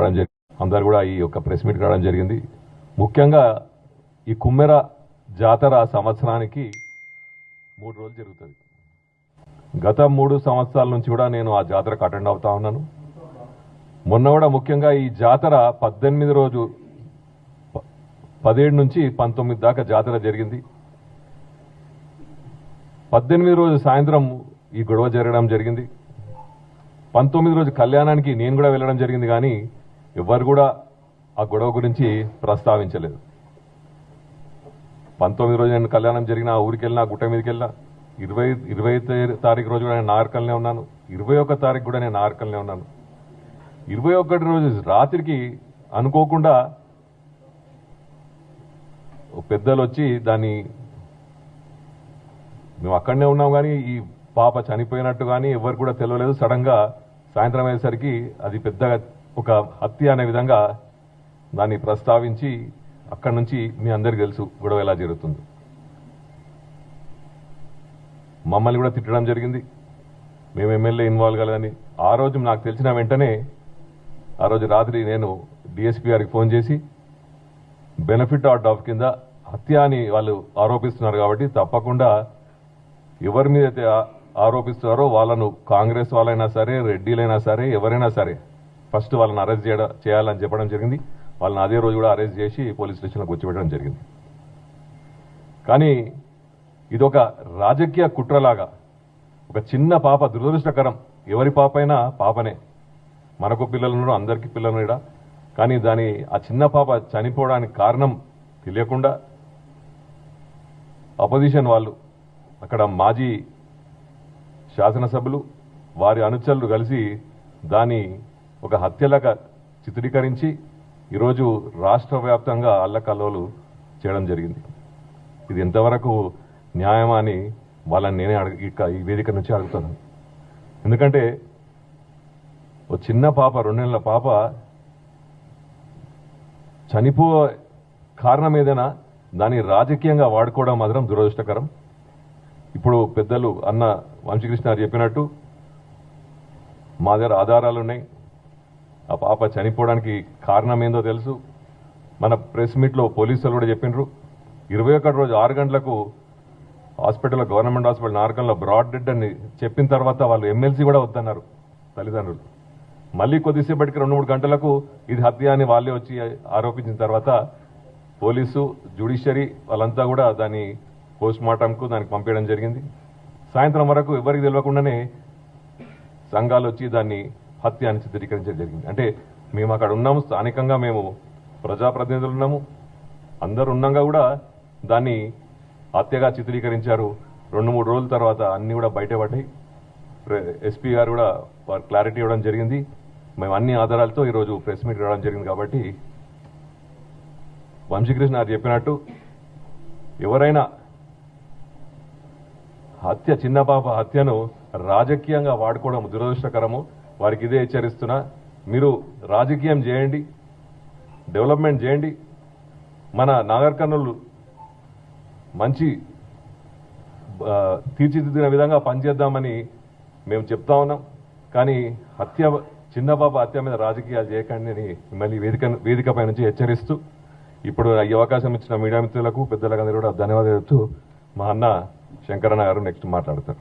రావడం జరిగింది. అందరు కూడా ఈ యొక్క ప్రెస్ మీట్ రావడం జరిగింది. ముఖ్యంగా ఈ కుమ్మెర జాతర సంవత్సరానికి 3 రోజులు జరుగుతుంది. గత 3 సంవత్సరాల నుంచి కూడా నేను ఆ జాతరకు అటెండ్ అవుతా ఉన్నాను. మొన్న కూడా ముఖ్యంగా ఈ జాతర 18 రోజు 17 నుంచి 19 దాకా జాతర జరిగింది. 18 రోజు సాయంత్రం ఈ గొడవ జరగడం జరిగింది. 19 రోజు కళ్యాణానికి నేను కూడా వెళ్ళడం జరిగింది, కానీ ఎవరు కూడా ఆ గొడవ గురించి ప్రస్తావించలేదు. 19 రోజు నేను కళ్యాణం జరిగిన ఊరికి వెళ్ళినా, గుట్ట మీదకి వెళ్ళినా, 20 తారీఖు రోజు కూడా నేను నాగర్కల్నే ఉన్నాను. 21 తారీఖు కూడా నేను నాగర్కల్నే ఉన్నాను. 21 రోజు రాత్రికి అనుకోకుండా పెద్దలు వచ్చి దాన్ని మేము అక్కడనే ఉన్నాం, కానీ ఈ పాప చనిపోయినట్టు కానీ ఎవరు కూడా తెలియలేదు. సడన్ గా సాయంత్రం అయ్యేసరికి అది పెద్దగా ఒక హత్య అనే విధంగా దాన్ని ప్రస్తావించి అక్కడి నుంచి మీ అందరికీ తెలుసు గొడవ ఎలా జరుగుతుంది. మమ్మల్ని కూడా తిట్టడం జరిగింది, మేము ఎమ్మెల్యే ఇన్వాల్వ్ కాలేదని. ఆ రోజు నాకు తెలిసిన వెంటనే ఆ రోజు రాత్రి నేను డిఎస్పీ గారికి ఫోన్ చేసి బెనిఫిట్ ఆఫ్ డౌట్ కింద హత్య అని వాళ్ళు ఆరోపిస్తున్నారు కాబట్టి తప్పకుండా ఎవరి మీద అయితే ఆరోపిస్తున్నారో వాళ్ళను కాంగ్రెస్ వాళ్ళైనా సరే, రెడ్డిలైనా సరే, ఎవరైనా సరే ఫస్ట్ వాళ్ళని అరెస్ట్ చేయాలని చెప్పడం జరిగింది. వాళ్ళని అదే రోజు కూడా అరెస్ట్ చేసి పోలీస్ స్టేషన్లోకి వచ్చిపెట్టడం జరిగింది. కానీ ఇదొక రాజకీయ కుట్రలాగా ఒక చిన్న పాప, దురదృష్టకరం, ఎవరి పాప అయినా పాపనే, మనకు పిల్లలు అందరికీ పిల్లలు కూడా, కానీ ఆ చిన్న పాప చనిపోవడానికి కారణం తెలియకుండా అపోజిషన్ వాళ్ళు, అక్కడ మాజీ శాసనసభ్యులు, వారి అనుచరులు కలిసి దాన్ని ఒక హత్యలాగా చిత్రీకరించి ఈరోజు రాష్ట్ర వ్యాప్తంగా అల్లకల్లోలు చేయడం జరిగింది. ఇది ఎంతవరకు న్యాయమా అని వాళ్ళని నేనే ఈ వేదిక నుంచి అడుగుతాను. ఎందుకంటే ఓ చిన్న పాప, 2 నెలల పాప కారణం ఏదైనా దాన్ని రాజకీయంగా వాడుకోవడం మాత్రం దురదృష్టకరం. ఇప్పుడు పెద్దలు అన్న వంశీకృష్ణ చెప్పినట్టు మా దగ్గర ఆధారాలు ఉన్నాయి. ఆ పాప చనిపోవడానికి కారణం ఏందో తెలుసు. మన ప్రెస్ మీట్లో పోలీసులు కూడా చెప్పినారు. 21 రోజు 6 గంటలకు హాస్పిటల్లో, గవర్నమెంట్ హాస్పిటల్ నార్కల్లో బ్రాడ్ డెడ్ అని చెప్పిన తర్వాత వాళ్ళు ఎమ్మెల్సీ కూడా వద్దన్నారు తల్లిదండ్రులు. మళ్ళీ కొద్దిసేపటికి 2-3 గంటలకు ఇది హత్య అని వాళ్ళే వచ్చి ఆరోపించిన తర్వాత పోలీసు, జ్యుడిషియరీ వాళ్ళంతా కూడా దాన్ని పోస్ట్ మార్టంకు దానికి పంపించడం జరిగింది. సాయంత్రం వరకు ఎవరికి తెలియకుండానే సంఘాలు వచ్చి దాన్ని హత్య అని చిత్రీకరించడం జరిగింది. అంటే మేము అక్కడ ఉన్నాము, స్థానికంగా మేము ప్రజాప్రతినిధులు ఉన్నాము, అందరు ఉన్నాగా కూడా దాన్ని హత్యగా చిత్రీకరించారు. 2-3 రోజుల తర్వాత అన్ని కూడా బయటపడ్డాయి. ఎస్పీ గారు కూడా వారు క్లారిటీ ఇవ్వడం జరిగింది. మేము అన్ని ఆధారాలతో ఈరోజు ప్రెస్ మీట్ రావడం జరిగింది. కాబట్టి వంశీకృష్ణ గారు చెప్పినట్టు ఎవరైనా చిన్న పాప హత్యను రాజకీయంగా వాడుకోవడం దురదృష్టకరము. వారికి ఇదే హెచ్చరిస్తున్నా, మీరు రాజకీయం చేయండి, డెవలప్మెంట్ చేయండి, మన నాగర్ కర్నూలు మంచి తీర్చిదిద్దిన విధంగా పనిచేద్దామని మేము చెప్తా ఉన్నాం. కానీ చిన్న పాప హత్య మీద రాజకీయాలు చేయకండి అని మిమ్మల్ని వేదికపై నుంచి హెచ్చరిస్తూ, ఇప్పుడు ఈ అవకాశం ఇచ్చిన మీడియా మిత్రులకు, పెద్దలకు అందరూ కూడా ధన్యవాదాలు చెప్తూ మా అన్న శంకరన్న గారు నెక్స్ట్ మాట్లాడతారు.